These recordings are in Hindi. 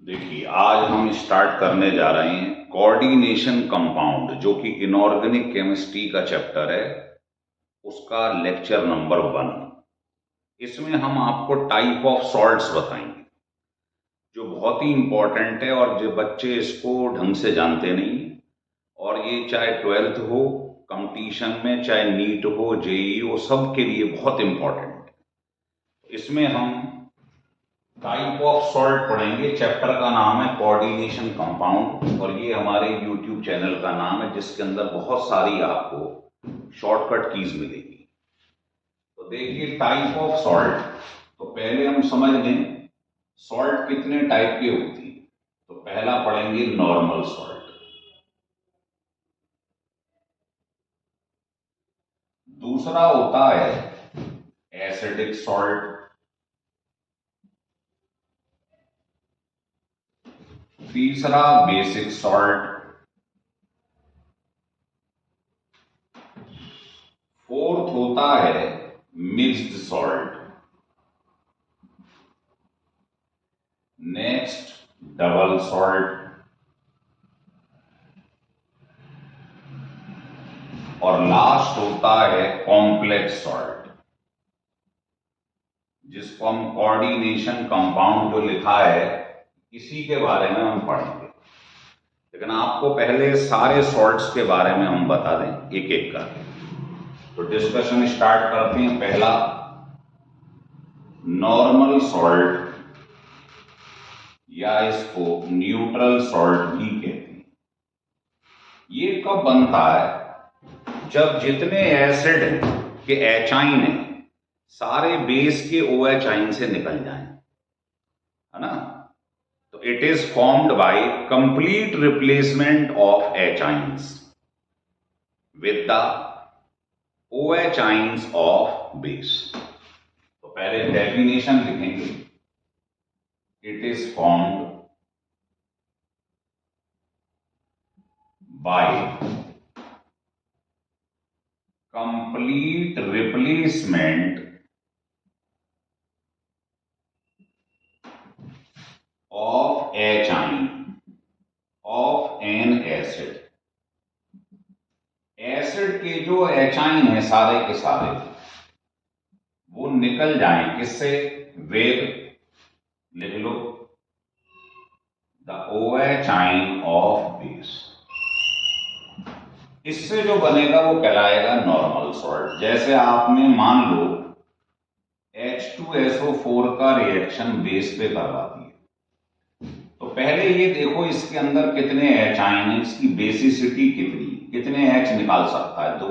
देखिए, आज हम स्टार्ट करने जा रहे हैं कोऑर्डिनेशन कंपाउंड, जो कि इनऑर्गेनिक केमिस्ट्री का चैप्टर है, उसका लेक्चर नंबर 1। इसमें हम आपको टाइप ऑफ सॉल्ट्स बताएंगे, जो बहुत ही इंपॉर्टेंट है और जो बच्चे इसको ढंग से जानते नहीं। और ये चाहे 12th हो, कंपटीशन में चाहे नीट हो, जेई हो, सबके लिए बहुत इंपॉर्टेंट है। इसमें हम टाइप ऑफ सॉल्ट पढ़ेंगे। चैप्टर का नाम है कोऑर्डिनेशन कंपाउंड और ये हमारे यूट्यूब चैनल का नाम है, जिसके अंदर बहुत सारी आपको शॉर्टकट कीज मिलेगी। तो देखिए, टाइप ऑफ सॉल्ट, तो पहले हम समझ लें सॉल्ट कितने टाइप के होती है। तो पहला पढ़ेंगे नॉर्मल सॉल्ट, दूसरा होता है एसिडिक सॉल्ट, तीसरा बेसिक सॉल्ट, फोर्थ होता है mixed salt, next double salt, और लास्ट होता है कॉम्प्लेक्स सॉल्ट, जिसको हम कोऑर्डिनेशन कंपाउंड जो लिखा है इसी के बारे में हम पढ़ेंगे। लेकिन आपको पहले सारे सॉल्ट्स के बारे में हम बता दें एक एक करके। तो डिस्कशन स्टार्ट करते हैं। पहला, नॉर्मल सॉल्ट या इसको न्यूट्रल सॉल्ट भी कहते हैं। ये कब बनता है? जब जितने एसिड के एचाइन है सारे बेस के ओ एच आइन से निकल जाएं, है ना। तो it is formed by complete replacement of H ions with the O H ions of base. तो पहले डेफिनेशन लिखेंगे, it is formed by complete replacement of H ion of an acid। Acid के जो H आइन है सारे के सारे वो निकल जाएं किससे? विद, लिख लो, द OH आइन ऑफ बेस। इससे जो बनेगा वो कहलाएगा नॉर्मल सॉल्ट। जैसे आपने मान लो H2SO4 का रिएक्शन बेस पे करवा दिया, तो पहले ये देखो इसके अंदर कितने H आइन है, इसकी बेसिसिटी कितनी, कितने H निकाल सकता है। तो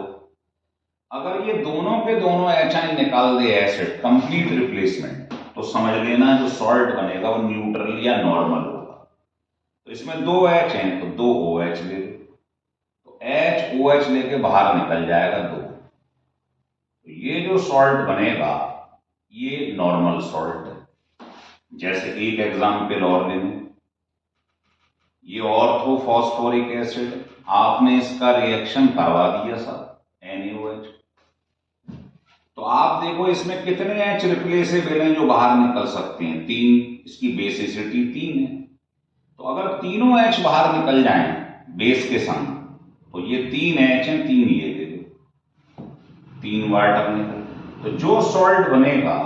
अगर ये दोनों के दोनों H आइन निकाल दे एसिड, कंप्लीट रिप्लेसमेंट, तो समझ लेना जो सॉल्ट बनेगा वो न्यूट्रल या नॉर्मल होगा। तो इसमें दो H हैं तो दो OH ले लो, तो H OH लेके बाहर निकल जाएगा दो। तो ये जो सॉल्ट बनेगा ये नॉर्मल सॉल्ट है। जैसे एक एग्जाम्पल और ले लें, ये ऑर्थोफॉस्फोरिक एसिड, आपने इसका रिएक्शन करवा दिया सर NaOH, तो आप देखो इसमें कितने H रिप्लेसेबल हैं जो बाहर निकल सकते हैं? 3, इसकी बेसिसिटी 3 है। तो अगर तीनों H बाहर निकल जाएं बेस के संग, तो ये 3 H हैं, 3 ये दे दो, 3 वाटर निकल। तो जो सॉल्ट बनेगा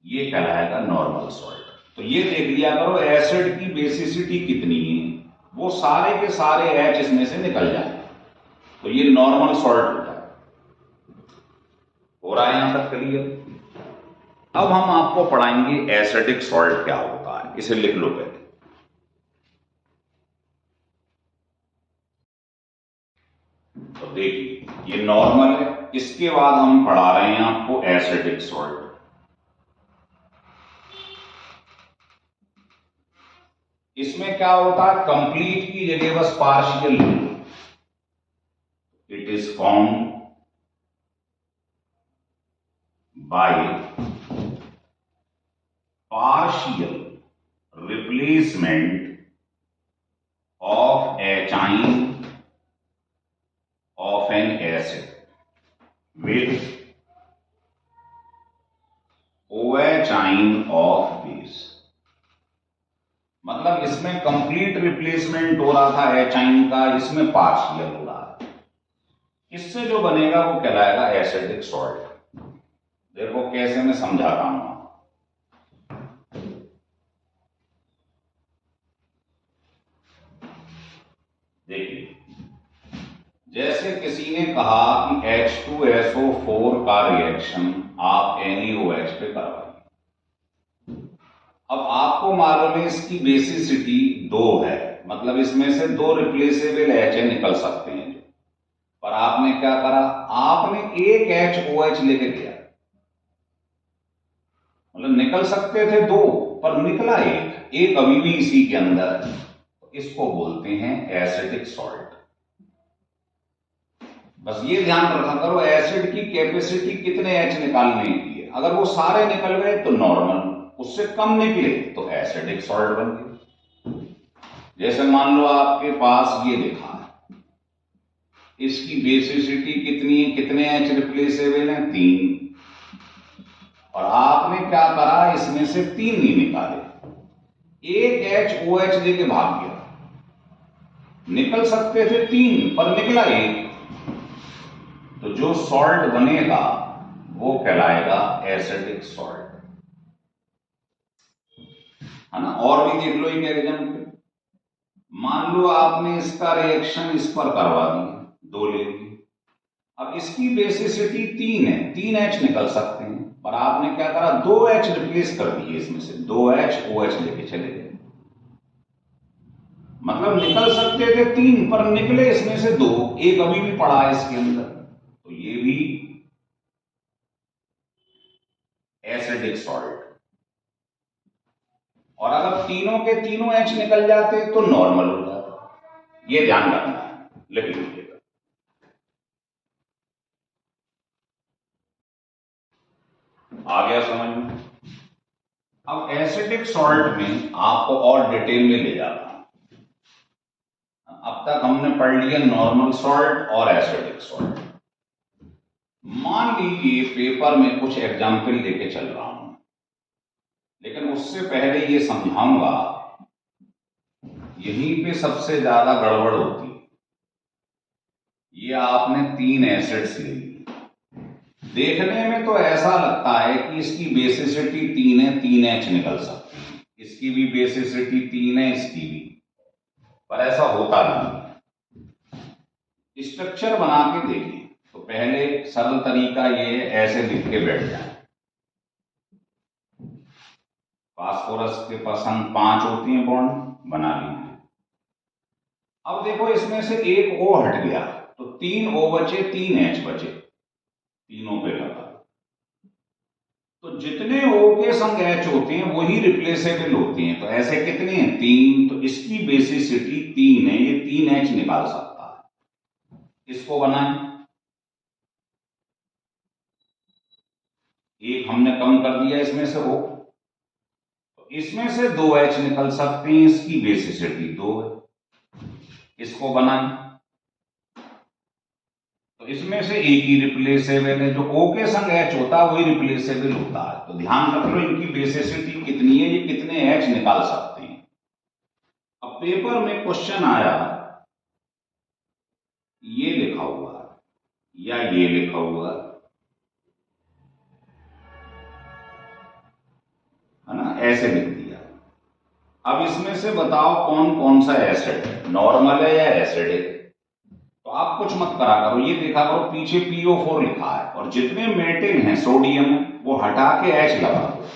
ये कहलाएगा नॉर्मल सॉल्ट। तो ये देख लिया करो एसिड की बेसिसिटी कितनी है, वो सारे के सारे H इसमें से निकल जाए, तो ये नॉर्मल सॉल्ट होता है। हो रहा है यहां तक क्लियर? अब हम आपको पढ़ाएंगे एसिडिक सॉल्ट क्या होता है, इसे लिख लो पहले। तो देखिए ये नॉर्मल है, इसके बाद हम पढ़ा रहे हैं आपको एसिडिक सॉल्ट। इसमें क्या होता है? कंप्लीट की जगह बस पार्शियल ले लो। It is formed by partial replacement of H ion of an acid with OH ion of base। मतलब इसमें कंप्लीट रिप्लेसमेंट हो रहा था एचाइन का, इसमें पार्शियल हो रहा है। इससे जो बनेगा वो कहलाएगा एसिडिक सॉल्ट। देखो कैसे मैं समझा रहा हूं। देखिए, जैसे किसी ने कहा कि H2SO4 का रिएक्शन आप NaOH पे करवाइए। अब आपको मालूम है इसकी बेसिसिटी 2 है, मतलब इसमें से 2 रिप्लेसेबल HA निकल सकते हैं। पर आपने क्या करा, आपने एक HOH लेके गया, मतलब निकल सकते थे 2 पर निकला एक अभी भी इसी के अंदर। इसको बोलते हैं एसिडिक सॉल्ट। बस ये ध्यान रखा करो एसिड की कैपेसिटी कितने H निकालने की है। अगर वो सारे निकल गए तो नॉर्मल, उससे कम निकले तो एसिडिक सॉल्ट बन गए। जैसे मान लो आपके पास ये लिखा है, इसकी बेसिसिटी कितनी है, कितने H रिप्लेसेबल हैं, 3। और आपने क्या करा, इसमें से 3 नहीं निकाले, एक HOH लेके भाग गया। निकल सकते थे 3 पर निकला 1, तो जो सॉल्ट बनेगा वो कहलाएगा एसिडिक सॉल्ट, है ना। और भी देख लो एक एग्जाम्पल। मान लो आपने इसका रिएक्शन इस पर करवा दिया, 2 ले लिए। अब इसकी बेसिसिटी 3 है, 3 H निकल सकते हैं, पर आपने क्या करा, 2 H रिप्लेस कर दिए, इसमें से 2 HOH लेके चले गए। मतलब निकल सकते थे 3 पर निकले इसमें से 2, एक अभी भी पड़ा है इसके अंदर, तो ये भी एसिडिक सॉल्ट। और अगर तीनों के तीनों H निकल जाते तो नॉर्मल हो जाता। ये ध्यान रखना है, लिख लीजिएगा। आ गया समझ में। अब एसिडिक सॉल्ट में आपको और डिटेल में ले जाता हूं। अब तक हमने पढ़ लिया नॉर्मल सॉल्ट और एसिडिक सॉल्ट। मान लीजिए पेपर में कुछ एग्जाम्पल लेके चल रहा हूं, लेकिन उससे पहले ये समझाऊंगा, यहीं पे सबसे ज्यादा गड़बड़ होती है। ये आपने 3 एसिड्स ले ली, देखने में तो ऐसा लगता है कि इसकी बेसिसिटी 3 है, 3 H निकल सकती है, इसकी भी बेसिसिटी 3 है, इसकी भी, पर ऐसा होता नहीं। स्ट्रक्चर बना के देखिए। तो पहले सरल तरीका ये ऐसे लिख के बैठ जाए, फास्फोरस के पसंद 5 होती हैं, बॉन्ड बना लीजिए। अब देखो इसमें से एक O हट गया तो 3 O बचे, 3 H बचे, तीनों पे लगा। तो जितने O के संग H होते हैं वही रिप्लेसेबल होते हैं। तो ऐसे कितने हैं, 3। तो इसकी बेसिसिटी 3 है, ये 3 H निकाल सकता है। इसको बनाएं, एक हमने कम कर दिया इसमें से O, तो इसमें से 2 H निकल सकते हैं, इसकी बेसिसिटी 2 है। इसको बनाएं, तो इसमें से एक ही रिप्लेसेबल है, जो O के संग H होता है वही रिप्लेसेबल होता है। तो ध्यान रख लो इनकी बेसिसिटी कितनी है, ये कितने H निकाल सकते हैं। अब पेपर में क्वेश्चन आया, ये लिखा हुआ या ये लिखा हुआ है ना, ऐसे लिख दिया। अब इसमें से बताओ कौन कौन सा एसिड है, नॉर्मल है या एसिड है। तो आप कुछ मत करा करो, ये देखा करो पीछे PO4 लिखा है, और जितने मेटल हैं सोडियम वो हटा के H लगा दो।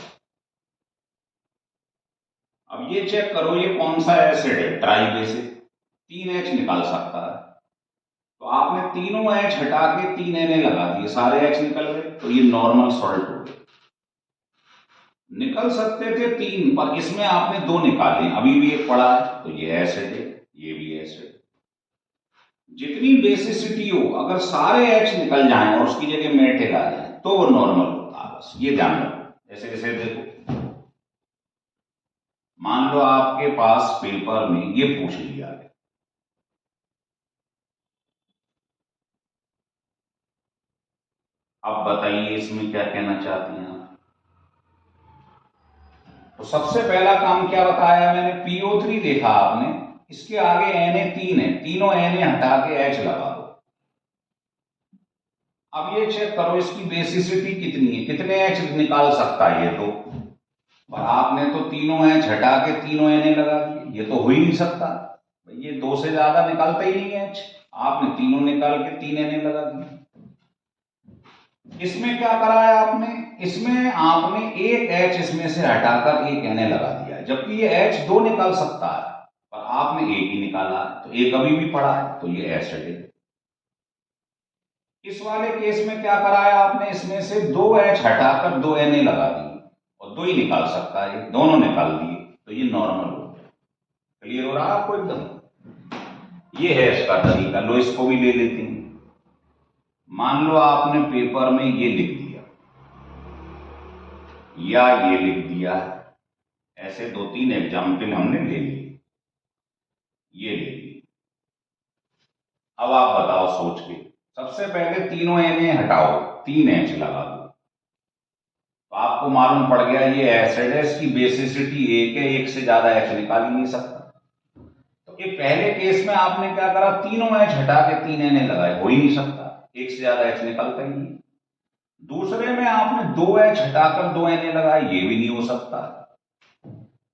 अब ये चेक करो ये कौन सा एसिड है, ट्राई बेसिक, 3 H निकाल सकता है। तो आपने तीनों H हटा के 3 Na लगा दिए, सारे H निकल गए, तो ये नॉर्मल सॉल्ट हो गए। निकल सकते थे 3 पर इसमें आपने 2 निकाले, अभी भी एक पड़ा है, तो ये एसिड है, ये भी एसिड। जितनी बेसिसिटी हो, अगर सारे H निकल जाएं और उसकी जगह मेटल आ जाए तो वो नॉर्मल होता है। बस ये ध्यान रखो। ऐसे ऐसे देखो, मान लो आपके पास पेपर में ये पूछ लिया है, अब बताइए इसमें क्या कहना चाहती हैं आप। तो सबसे पहला काम क्या बताया मैंने, PO3 देखा आपने, इसके आगे Na3 है, तीनों Na हटा के H लगा दो। अब ये चेक करो इसकी बेसिसिटी कितनी है, कितने H निकाल सकता है ये तो, और आपने तो तीनों H हटा के तीनों Na लगा दिए, ये तो हो ही नहीं सकता, ये 2 से ज्यादा निकालता ही नहीं H, आपने तीनों निकाल के 3 Na लगा दिए। इसमें क्या कराया आपने, इसमें आपने एक H इसमें से हटाकर एक Na लगा दिया है, जबकि ये H 2 निकाल सकता है पर आपने एक ही निकाला है, तो एक अभी भी पड़ा है, तो ये एसिड है। इस वाले केस में क्या कराया आपने, इसमें से 2 H हटाकर 2 Na लगा दिए और 2 ही निकाल सकता है, दोनों निकाल दिए, तो ये नॉर्मल हो गया। क्लियर हो रहा है आपको एकदम? ये है इसका तरीका। लो इसको भी ले लेते हैं। मान लो आपने पेपर में ये लिख दिया या ये लिख दिया, ऐसे 2-3 एग्जाम्पल हमने ले लिए, ये ले लिए। अब आप बताओ सोच के, सबसे पहले तीनों Na हटाओ, 3 H लगा दो, तो आपको मालूम पड़ गया ये एसिड है, इसकी बेसिसिटी 1 है, 1 से ज्यादा H निकाल ही नहीं सकता। तो ये पहले केस में आपने क्या करा, तीनों H हटा के 3 Na लगाए, हो ही नहीं सकता, 1 से ज्यादा H निकलता ही नहीं। दूसरे में आपने 2 H हटाकर 2 Na लगाए, ये भी नहीं हो सकता।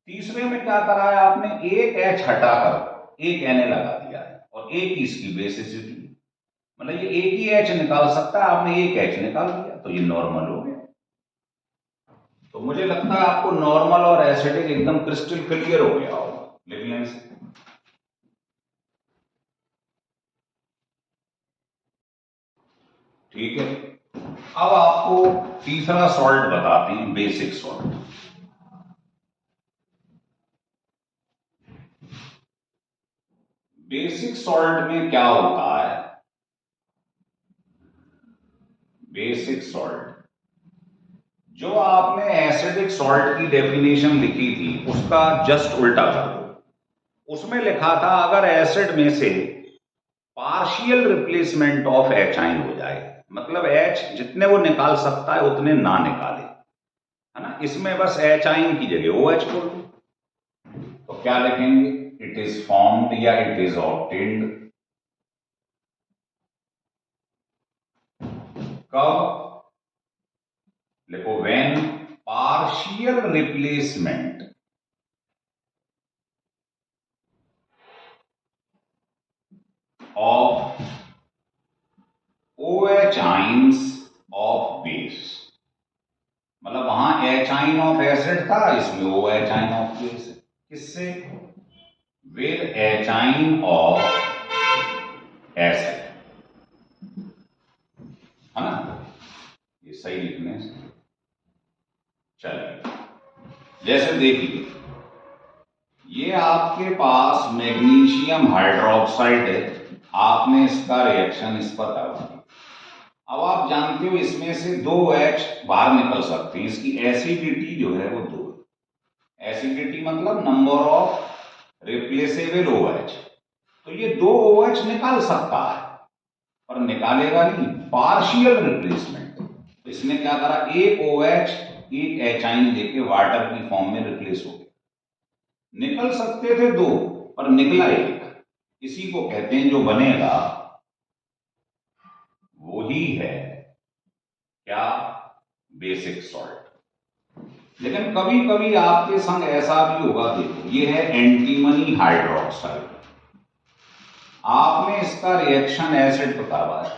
तीसरे में क्या कराया आपने, 1 H हटाकर 1 Na लगा दिया है और एक ही इसकी बेसिसिटी, मतलब ये एक ही H निकाल सकता है, आपने एक H निकाल दिया, तो ये नॉर्मल हो गया। तो मुझे लगता है आपको नॉर्मल और एसिडिक एकदम क्रिस्टल क्लियर हो गया होगा लिखने से। ठीक है, अब आपको तीसरा सॉल्ट बताते हैं, बेसिक सॉल्ट। बेसिक सॉल्ट में क्या होता है, बेसिक सॉल्ट, जो आपने एसिडिक सॉल्ट की डेफिनेशन लिखी थी उसका जस्ट उल्टा कर दो। उसमें लिखा था अगर एसिड में से पार्शियल रिप्लेसमेंट ऑफ एचाइन हो जाए, मतलब H जितने वो निकाल सकता है उतने ना निकाले, है ना, इसमें बस एचाइन की जगह OH बोल दो, तो क्या लिखेंगे, इट इज फॉर्म्ड या इट इज ऑब्टेन्ड कब, लिखो when partial replacement of OH ions of base, मतलब वहां एचाइन ऑफ एसिड था, इसमें OH ion ऑफ बेस, किससे, विद एचाइन ऑफ एसिड, है ना, ये सही लिखने से। चलिए, जैसे देखिए ये आपके पास मैग्नीशियम हाइड्रोक्साइड है, आपने इसका रिएक्शन इस पर करवा दिया। अब आप जानते हो इसमें से 2 H बाहर निकल सकते हैं, इसकी एसिडिटी जो है वो 2 है। एसिडिटी मतलब नंबर ऑफ रिप्लेसेबल OH, तो ये 2 OH निकाल सकता है पर निकालेगा नहीं, पार्शियल रिप्लेसमेंट। तो इसने क्या करा, एक OH एक एचाइन लेके वाटर की फॉर्म में रिप्लेस हो गया। निकल सकते थे 2 पर निकला एक, इसी को कहते हैं जो बनेगा वही है क्या, बेसिक सॉल्ट। लेकिन कभी कभी आपके संग ऐसा भी होगा, देखो ये है एंटीमनी हाइड्रोक्साइड, आपने इसका रिएक्शन एसिड पर करवाया,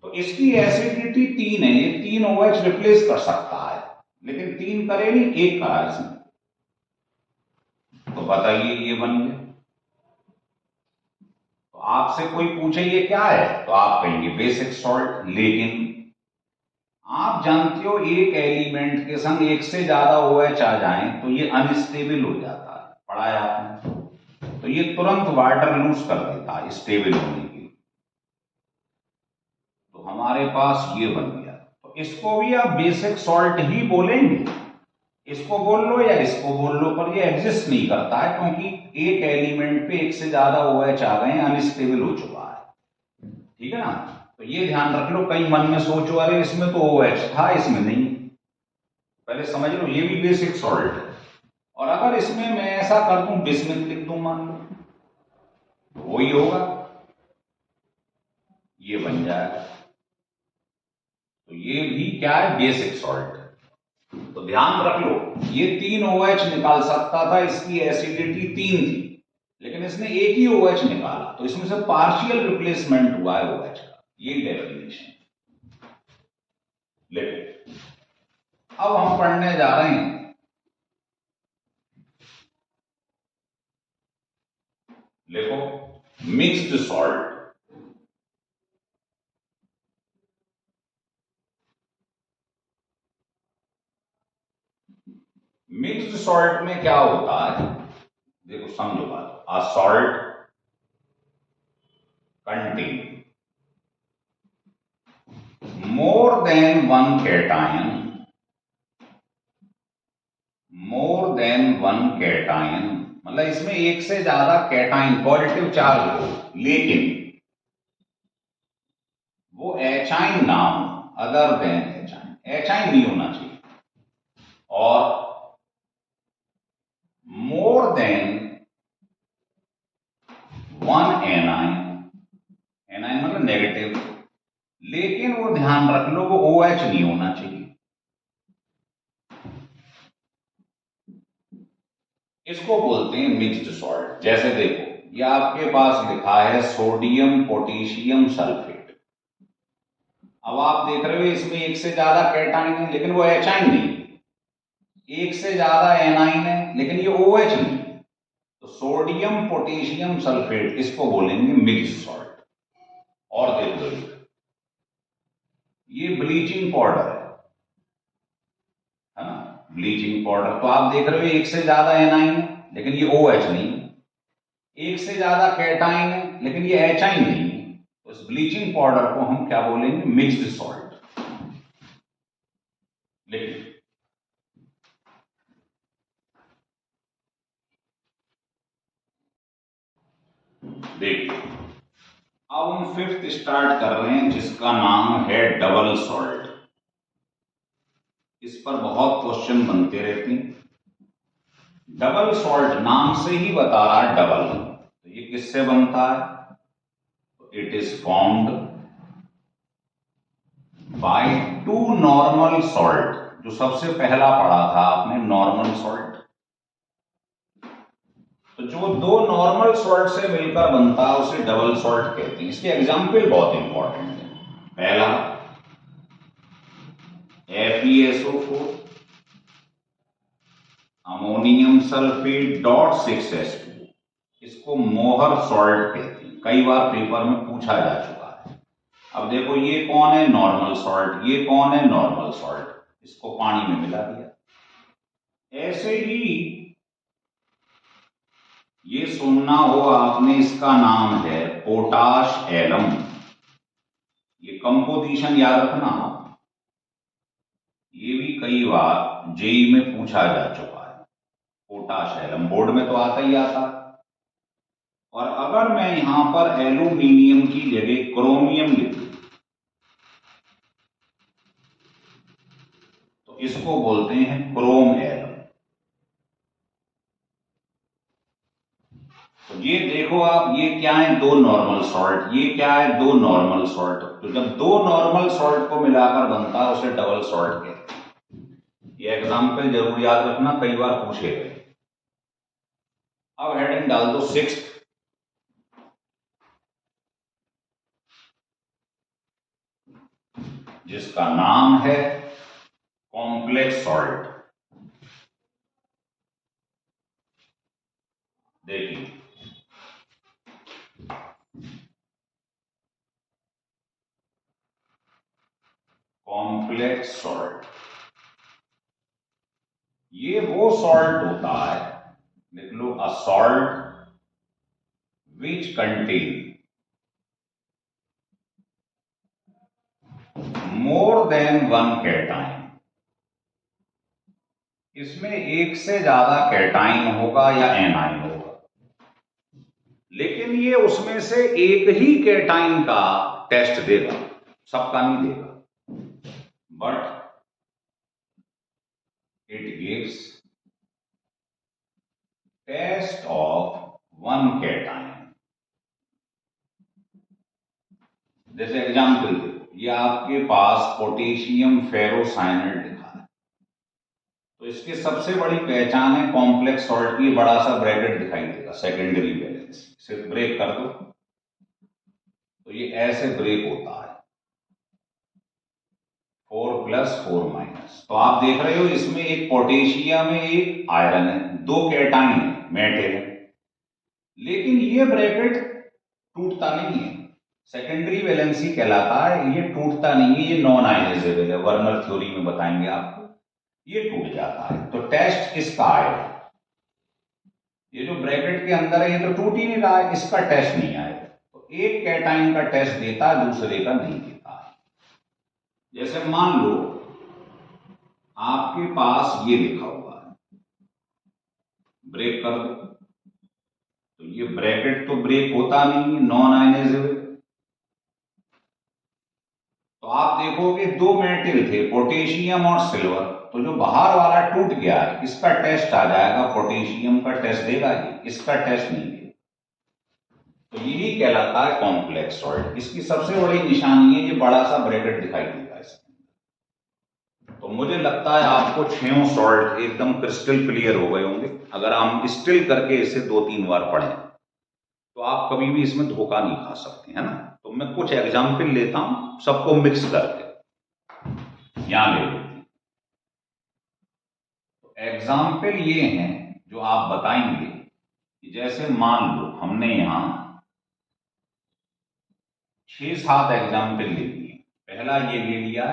तो इसकी एसिडिटी 3 है, ये 3 OH रिप्लेस कर सकता है, लेकिन 3 करे नहीं, 1 करा इसने, तो बताइए ये बन गया। तो आपसे कोई पूछे ये क्या है, तो आप कहेंगे बेसिक सॉल्ट, लेकिन आप जानते हो एक एलिमेंट के संग 1 से ज्यादा OH आ जाए तो ये अनस्टेबल हो जाता है, पढ़ा है आपने, तो ये तुरंत वाटर लूज कर देता है स्टेबल होने के लिए। तो हमारे पास ये बन गया, तो इसको भी आप बेसिक सॉल्ट ही बोलेंगे, इसको बोल लो या इसको बोल लो, पर ये एग्जिस्ट नहीं करता है क्योंकि एक एलिमेंट पे 1 से ज्यादा OH आ गए, अनस्टेबल हो चुका है, ठीक है ना। तो ये ध्यान रख लो, कई मन में सोचो अरे इसमें तो OH था इसमें नहीं, पहले समझ लो ये भी बेसिक सॉल्ट है। और अगर इसमें मैं ऐसा कर दूं बिस्मिथ लिख दूं मान लो, तो वही होगा, ये बन जाएगा। तो ये भी क्या है, बेसिक सॉल्ट है। तो ध्यान रख लो ये 3 OH निकाल सकता था, इसकी एसिडिटी 3 थी, लेकिन इसने एक ही OH निकाला, तो इसमें से पार्शियल रिप्लेसमेंट हुआ है OH का, यही डेफिनेशन। लेकिन अब हम पढ़ने जा रहे हैं देखो मिक्स्ड सॉल्ट। मिक्स्ड सॉल्ट में क्या होता है, देखो समझो बात। A salt contain more than one cation, more than one cation मतलब इसमें एक से ज्यादा कैटाइन पॉजिटिव चार्ज हो, लेकिन वो एचाइन ना हो, अदर देन एचाइन, एचाइन नहीं होना चाहिए, और मोर देन वन एनाइन, एनाइन मतलब नेगेटिव, लेकिन वो ध्यान रख लो वो OH नहीं होना चाहिए। इसको बोलते हैं मिक्स्ड सॉल्ट। जैसे देखो ये आपके पास लिखा है सोडियम पोटेशियम सल्फेट। अब आप देख रहे हो इसमें एक से ज्यादा कैटाइन है, लेकिन वो एचाइन नहीं, एक से ज्यादा एनाइन है, लेकिन ये OH नहीं। तो सोडियम पोटेशियम सल्फेट इसको बोलेंगे मिक्स्ड सॉल्ट। और देख लो ये ब्लीचिंग पाउडर है ना, ब्लीचिंग पाउडर। तो आप देख रहे हो एक से ज्यादा एनाइन है, लेकिन ये OH नहीं, एक से ज्यादा कैटाइन है, लेकिन ये एचाइन नहीं। तो इस ब्लीचिंग पाउडर को हम क्या बोलेंगे, मिक्स्ड सॉल्ट। लेकिन देखिए अब हम 5th स्टार्ट कर रहे हैं, जिसका नाम है डबल सॉल्ट। इस पर बहुत क्वेश्चन बनते रहते हैं। डबल सॉल्ट नाम से ही बता रहा है डबल, तो ये किससे बनता है, it is formed bye 2 normal salt. जो सबसे पहला पढ़ा था आपने नॉर्मल सॉल्ट, तो जो 2 नॉर्मल सॉल्ट से मिलकर बनता है उसे डबल सॉल्ट कहते हैं। इसके एग्जाम्पल बहुत इंपॉर्टेंट है। पहला FeSO4 अमोनियम सल्फेट .6H2, इसको मोहर सॉल्ट कहते हैं, कई बार पेपर में पूछा जा चुका है। अब देखो ये कौन है, नॉर्मल सॉल्ट, ये कौन है, नॉर्मल सॉल्ट, इसको पानी में मिला दिया। ऐसे ही ये सुनना हो आपने, इसका नाम है पोटाश एलम। ये कंपोजिशन याद रखना, ये भी कई बार जेई में पूछा जा चुका है। पोटाश एलम बोर्ड में तो आता ही आता। और अगर मैं यहां पर एल्यूमिनियम की जगह क्रोमियम लिख दूं तो इसको बोलते हैं क्रोम एलम। तो ये देखो आप, ये क्या है, 2 नॉर्मल सॉल्ट, ये क्या है, 2 नॉर्मल सॉल्ट। तो जब 2 नॉर्मल सॉल्ट को मिलाकर बनता है उसे डबल सॉल्ट कहते हैं। ये एग्जाम्पल जरूर याद रखना, कई बार पूछे गए। अब हेडिंग डाल दो 6th, जिसका नाम है कॉम्प्लेक्स सॉल्ट। देखिए कॉम्प्लेक्स सॉल्ट, ये वो सॉल्ट होता है, लिख लो, a salt which contain more than one cation. इसमें एक से ज्यादा कैटाइन होगा या एनाइन होगा, लेकिन ये उसमें से एक ही कैटाइन का टेस्ट देगा, सबका नहीं देगा। But gives test of one cation। जैसे एग्जाम्पल देखो, ये आपके पास पोटेशियम फेरोसाइनाइड लिखा है, तो इसकी सबसे बड़ी पहचान है कॉम्प्लेक्स सॉल्ट की, बड़ा सा ब्रैकेट दिखाई देगा सेकेंडरी बैलेंस, इसे ब्रेक कर दो तो ये ऐसे ब्रेक होता है 4 + 4 - तो आप देख रहे हो इसमें एक पोटेशियम है, एक आयरन है, दो कैटाइन है, मेटल है, लेकिन ये ब्रैकेट टूटता नहीं है, सेकेंडरी वैलेंसी कहलाता है, ये टूटता नहीं है, ये नॉन आयनाइजेबल है, वर्नर थ्योरी में बताएंगे आपको, ये टूट जाता है। तो टेस्ट इसका आएगा, ये जो ब्रैकेट के अंदर है ये तो टूट ही नहीं रहा है, इसका टेस्ट नहीं आएगा, तो एक कैटाइन का टेस्ट देता है, दूसरे का नहीं देता है। जैसे मान लो आपके पास ये लिखा हुआ है, ब्रेक कर दो तो ये ब्रैकेट तो ब्रेक होता नहीं है, नॉन आयनाइजेबल। तो आप देखोगे दो मेटल थे, पोटेशियम और सिल्वर, तो जो बाहर वाला टूट गया है इसका टेस्ट आ जाएगा, पोटेशियम का टेस्ट देगा ये, इसका टेस्ट नहीं देगा, तो यही कहलाता है कॉम्प्लेक्स सॉल्ट। इसकी सबसे बड़ी निशानी है ये बड़ा सा ब्रैकेट दिखाई देगा इसके अंदर। तो मुझे लगता है आपको 6 सॉल्ट एकदम क्रिस्टल क्लियर हो गए होंगे, अगर हम स्टिल करके इसे 2-3 बार पढ़ें तो आप कभी भी इसमें धोखा नहीं खा सकते, है ना। तो मैं कुछ एग्जाम्पल लेता हूं सबको मिक्स करके, यहां ले लेते हैं। तो एग्जाम्पल ये हैं जो आप बताएंगे कि जैसे मान लो हमने यहां 6-7 एग्जाम्पल ले लिए। पहला ये ले लिया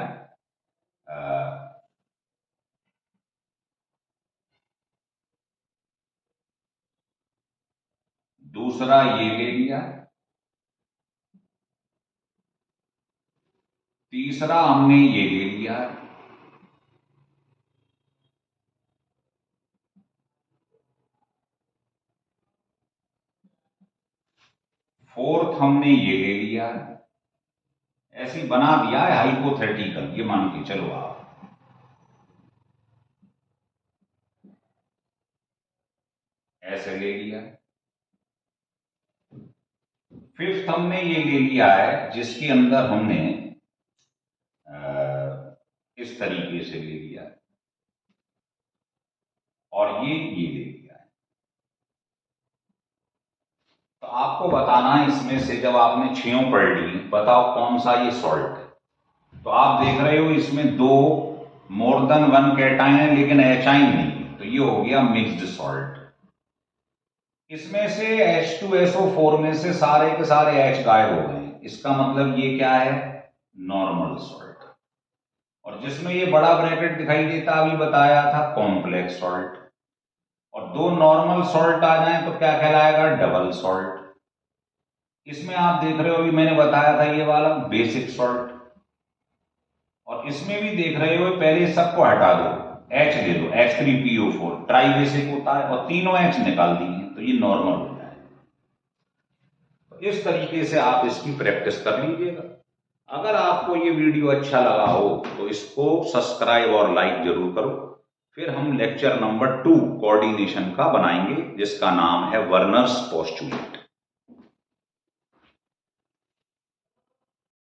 दूसरा ये ले लिया, तीसरा हमने ये ले लिया, फोर्थ हमने ये ले लिया, ऐसे ही बना दिया है हाइपोथेटिकल, ये मान के चलो आप। ऐसे ले लिया। फिफ्थ हमने ये ले लिया है जिसके अंदर हमने इस तरीके से ले लिया है, और ये ले लिया है। तो आपको बताना है इसमें से, जब आपने 6 पढ़ ली, बताओ कौन सा ये सॉल्ट है। तो आप देख रहे हो इसमें 2 मोर देन 1 कैटाइन है लेकिन एचाइन नहीं, तो ये हो गया मिक्स्ड सॉल्ट। इसमें से H2SO4 में से सारे के सारे H गायब हो गए, इसका मतलब ये क्या है, नॉर्मल सॉल्ट। और जिसमें ये बड़ा ब्रैकेट दिखाई देता अभी बताया था, कॉम्प्लेक्स सॉल्ट। और 2 नॉर्मल सॉल्ट आ जाए तो क्या कहलाएगा, डबल सॉल्ट। इसमें आप देख रहे हो अभी मैंने बताया था ये वाला बेसिक सॉल्ट। और इसमें भी देख रहे हो, पहले सबको हटा दो, H ले लो, H3PO4 ट्राई बेसिक होता है, और तीनों H निकाल दिए तो ये नॉर्मल हो जाए। तो इस तरीके से आप इसकी प्रैक्टिस कर लीजिएगा। अगर आपको ये वीडियो अच्छा लगा हो तो इसको सब्सक्राइब और लाइक जरूर करो। फिर हम लेक्चर नंबर 2 कोऑर्डिनेशन का बनाएंगे जिसका नाम है वर्नर्स पोस्टुलेट।